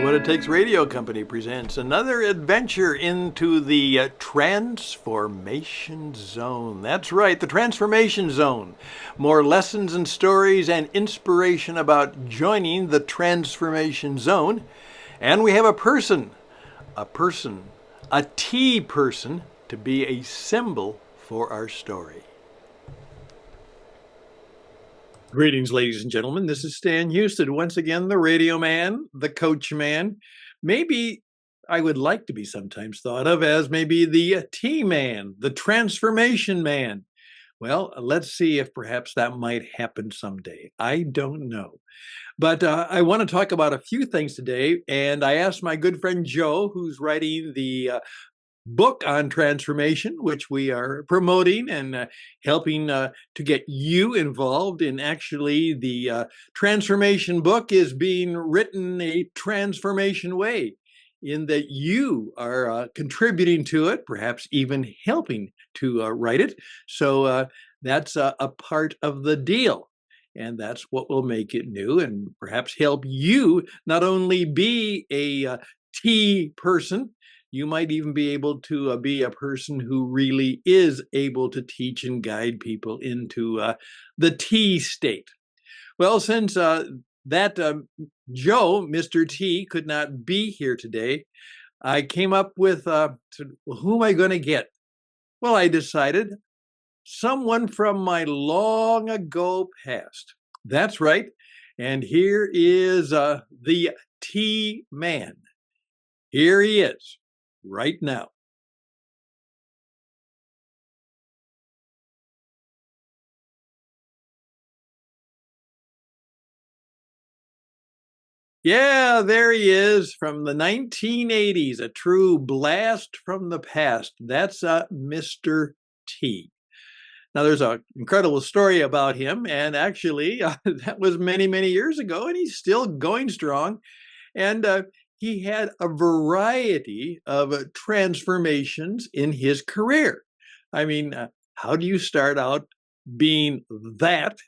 What It Takes Radio Company presents another adventure into the Transformation Zone. That's right, the Transformation Zone. More lessons and stories and inspiration about joining the Transformation Zone. And we have a person, a T person, to be a symbol for our story. Greetings, ladies and gentlemen. This is Stan Houston, once again, the radio man, the coach man. Maybe I would like to be sometimes thought of as maybe the T man, the transformation man. Well, let's see if perhaps that might happen someday. I don't know. But I want to talk about a few things today. And I asked my good friend Joe, who's writing the book on transformation, which we are promoting and helping to get you involved in. Actually, the transformation book is being written a transformation way, in that you are contributing to it, perhaps even helping to write it. So that's a part of the deal. And that's what will make it new and perhaps help you not only be a T person. You might even be able to be a person who really is able to teach and guide people into the T state. Well, since Joe, Mr. T, could not be here today, I came up with, who am I going to get? Well, I decided someone from my long ago past. That's right. And here is the T man. Here he is. Right now. Yeah, there he is from the 1980s, a true blast from the past. That's Mr. T. Now, there's an incredible story about him, and actually, that was many, many years ago, and he's still going strong. And he had a variety of transformations in his career. I mean, how do you start out being that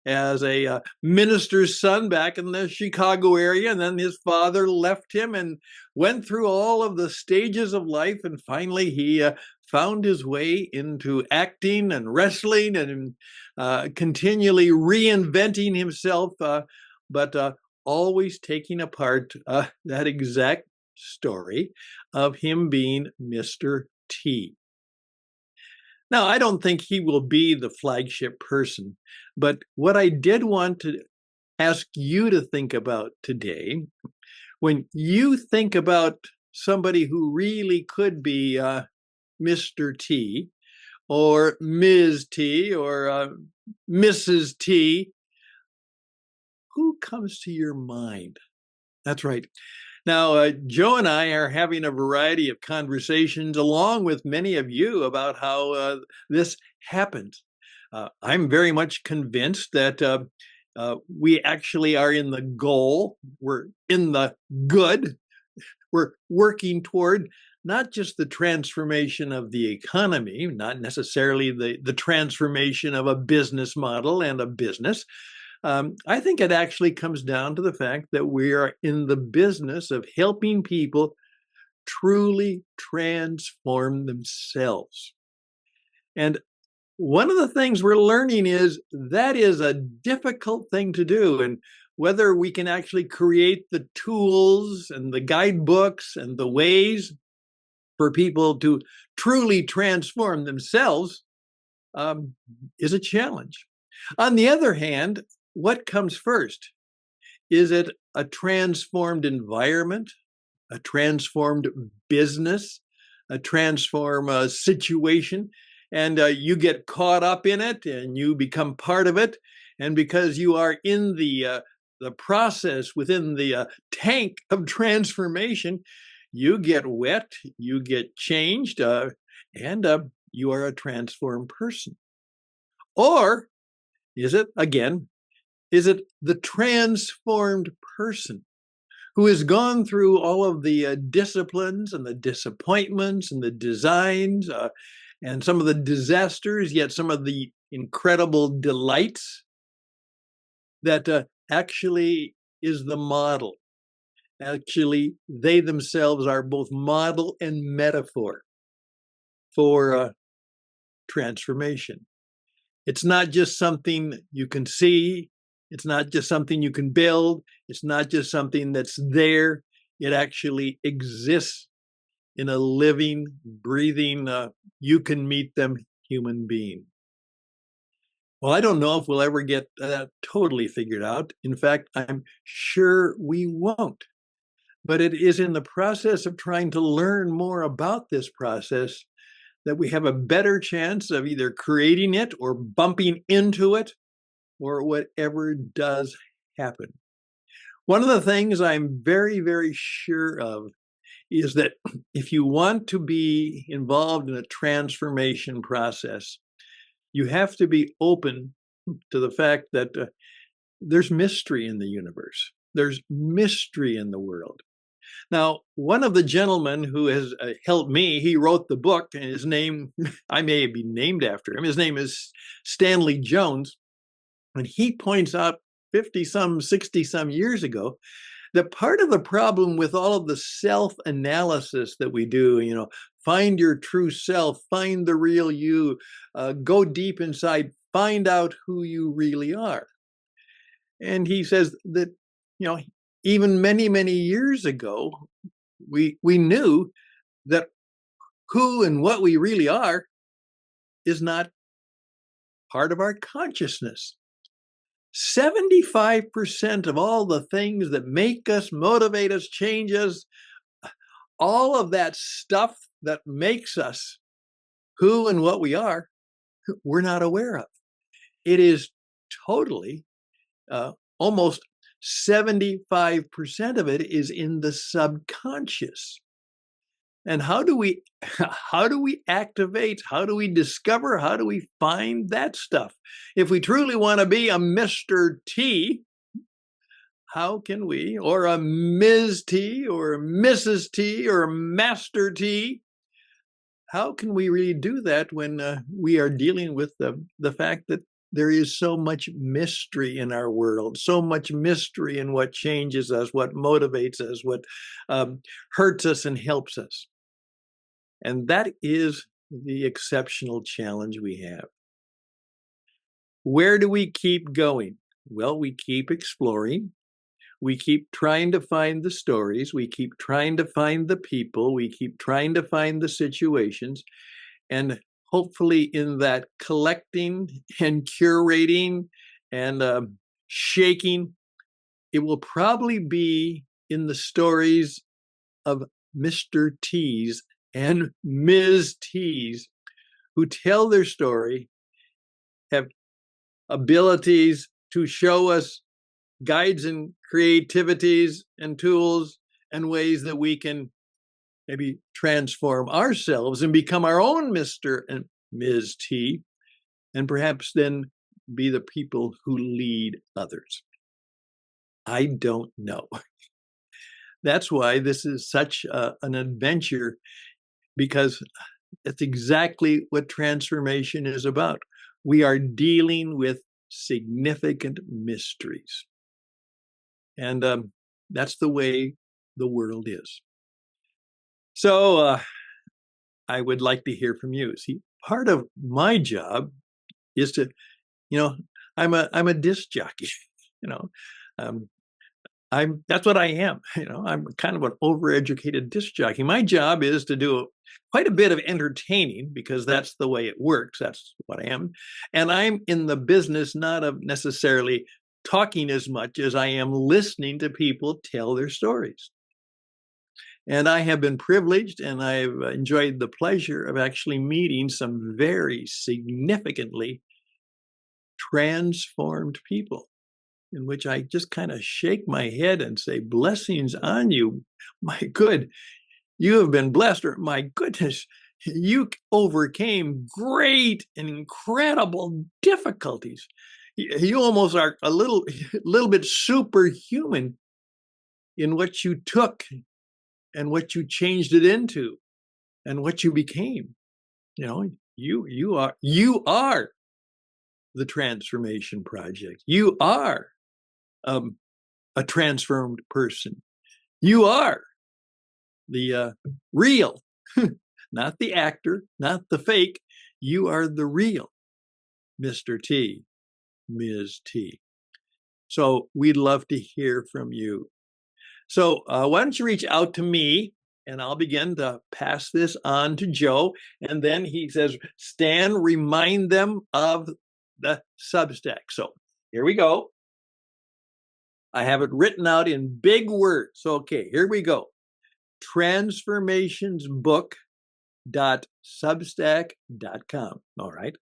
as a minister's son back in the Chicago area, and then his father left him and went through all of the stages of life, and finally he found his way into acting and wrestling and continually reinventing himself, but always taking apart that exact story of him being Mr. T. Now, I don't think he will be the flagship person, but what I did want to ask you to think about today, when you think about somebody who really could be Mr. T or Ms. T or Mrs. T, who comes to your mind? That's right. Now, Joe and I are having a variety of conversations along with many of you about how this happened. I'm very much convinced that we actually are in the goal. We're in the good. We're working toward not just the transformation of the economy, not necessarily the transformation of a business model and a business. I think it actually comes down to the fact that we are in the business of helping people truly transform themselves. And one of the things we're learning is that is a difficult thing to do. And whether we can actually create the tools and the guidebooks and the ways for people to truly transform themselves is a challenge. On the other hand, what comes first? Is it a transformed environment, a transformed business, a transformed situation, and you get caught up in it and you become part of it, and because you are in the process within the tank of transformation, you get wet, you get changed, and you are a transformed person. Or is it, again, is it the transformed person who has gone through all of the disciplines and the disappointments and the designs and some of the disasters, yet some of the incredible delights that actually is the model Actually, they themselves are both model and metaphor for transformation. It's not just something you can see. It's not just something you can build. It's not just something that's there. It actually exists in a living, breathing, you can meet them human being. Well, I don't know if we'll ever get that totally figured out. In fact, I'm sure we won't. But it is in the process of trying to learn more about this process that we have a better chance of either creating it or bumping into it or whatever does happen. One of the things I'm very, very sure of is that if you want to be involved in a transformation process, you have to be open to the fact that there's mystery in the universe. There's mystery in the world. Now, one of the gentlemen who has helped me, he wrote the book, and his name, I may be named after him. His name is Stanley Jones. And he points out 50 some, 60 some years ago that part of the problem with all of the self-analysis that we do, find your true self, find the real you, go deep inside, find out who you really are. And he says that, even many, many years ago, we knew that who and what we really are is not part of our consciousness. 75% of all the things that make us, motivate us, change us, all of that stuff that makes us who and what we are, we're not aware of. It is totally, almost 75% of it is in the subconscious. And how do we activate, how do we discover, how do we find that stuff? If we truly want to be a Mr. T, how can we, or a Ms. T, or a Mrs. T, or a Master T, how can we really do that when we are dealing with the fact that there is so much mystery in our world, so much mystery in what changes us, what motivates us, what hurts us and helps us? And that is the exceptional challenge we have. Where do we keep going? Well, we keep exploring. We keep trying to find the stories. We keep trying to find the people. We keep trying to find the situations. And hopefully in that collecting and curating and shaking, it will probably be in the stories of Mr. T's and Ms. T's who tell their story, have abilities to show us guides and creativities and tools and ways that we can maybe transform ourselves and become our own Mr. and Ms. T, and perhaps then be the people who lead others. I don't know. That's why this is such an adventure, because that's exactly what transformation is about. We are dealing with significant mysteries. And that's the way the world is. So I would like to hear from you. See, part of my job is to, I'm a disc jockey. That's what I am. I'm kind of an overeducated disc jockey. My job is to do quite a bit of entertaining, because that's the way it works. That's what I am. And I'm in the business not of necessarily talking as much as I am listening to people tell their stories. And I have been privileged, and I've enjoyed the pleasure of actually meeting some very significantly transformed people, in which I just kind of shake my head and say, blessings on you. My good, you have been blessed, or my goodness, you overcame great and incredible difficulties. You almost are a little bit superhuman in what you took and what you changed it into and what you became. You are the transformation project. You are a transformed person. You are the real, not the actor, not the fake. You are the real Mr. T, Ms. T. So we'd love to hear from you. So why don't you reach out to me, and I'll begin to pass this on to Joe. And then he says, Stan, remind them of the Substack. So here we go. I have it written out in big words. Okay, here we go. Transformationsbook.substack.com. All right.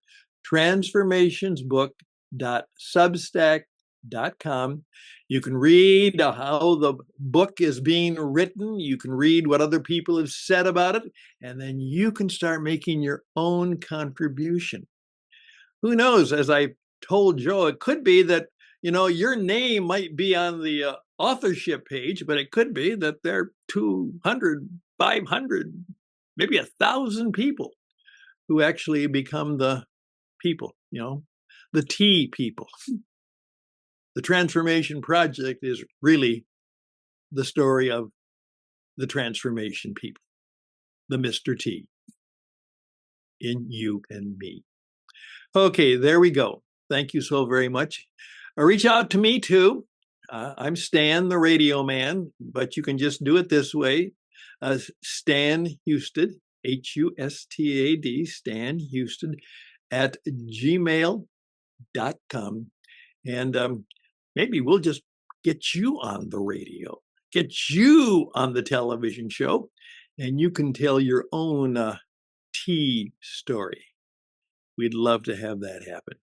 Transformationsbook.substack.com. You can read how the book is being written. You can read what other people have said about it, and then you can start making your own contribution. Who knows? As I told Joe, it could be that your name might be on the authorship page, but it could be that there are 200, 500, maybe 1,000 people who actually become the people, the T people. The Transformation Project is really the story of the transformation people, the Mr. T in you and me. Okay, there we go. Thank you so very much. Reach out to me too. I'm Stan, the radio man, but you can just do it this way. Stan Husted, Hustad, Stan Husted at gmail.com. And maybe we'll just get you on the radio, get you on the television show, and you can tell your own T story. We'd love to have that happen.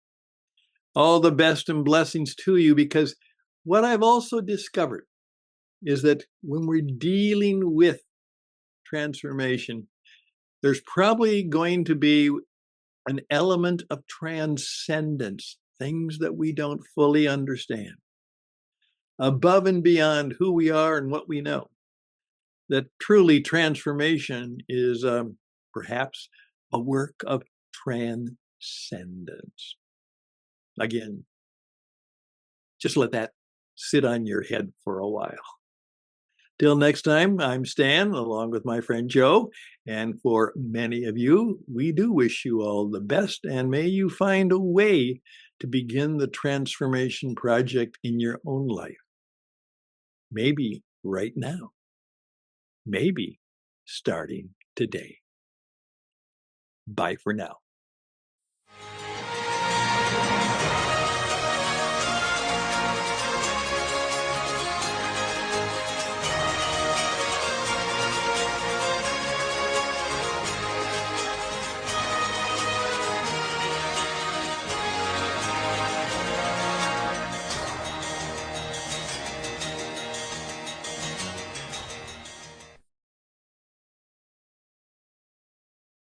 All the best and blessings to you, because what I've also discovered is that when we're dealing with transformation, there's probably going to be an element of transcendence, things that we don't fully understand, above and beyond who we are and what we know. That truly transformation is perhaps a work of transcendence. Again, just let that sit on your head for a while. Till next time, I'm Stan, along with my friend Joe. And for many of you, we do wish you all the best, and may you find a way to begin the transformation project in your own life. Maybe right now. Maybe starting today. Bye for now.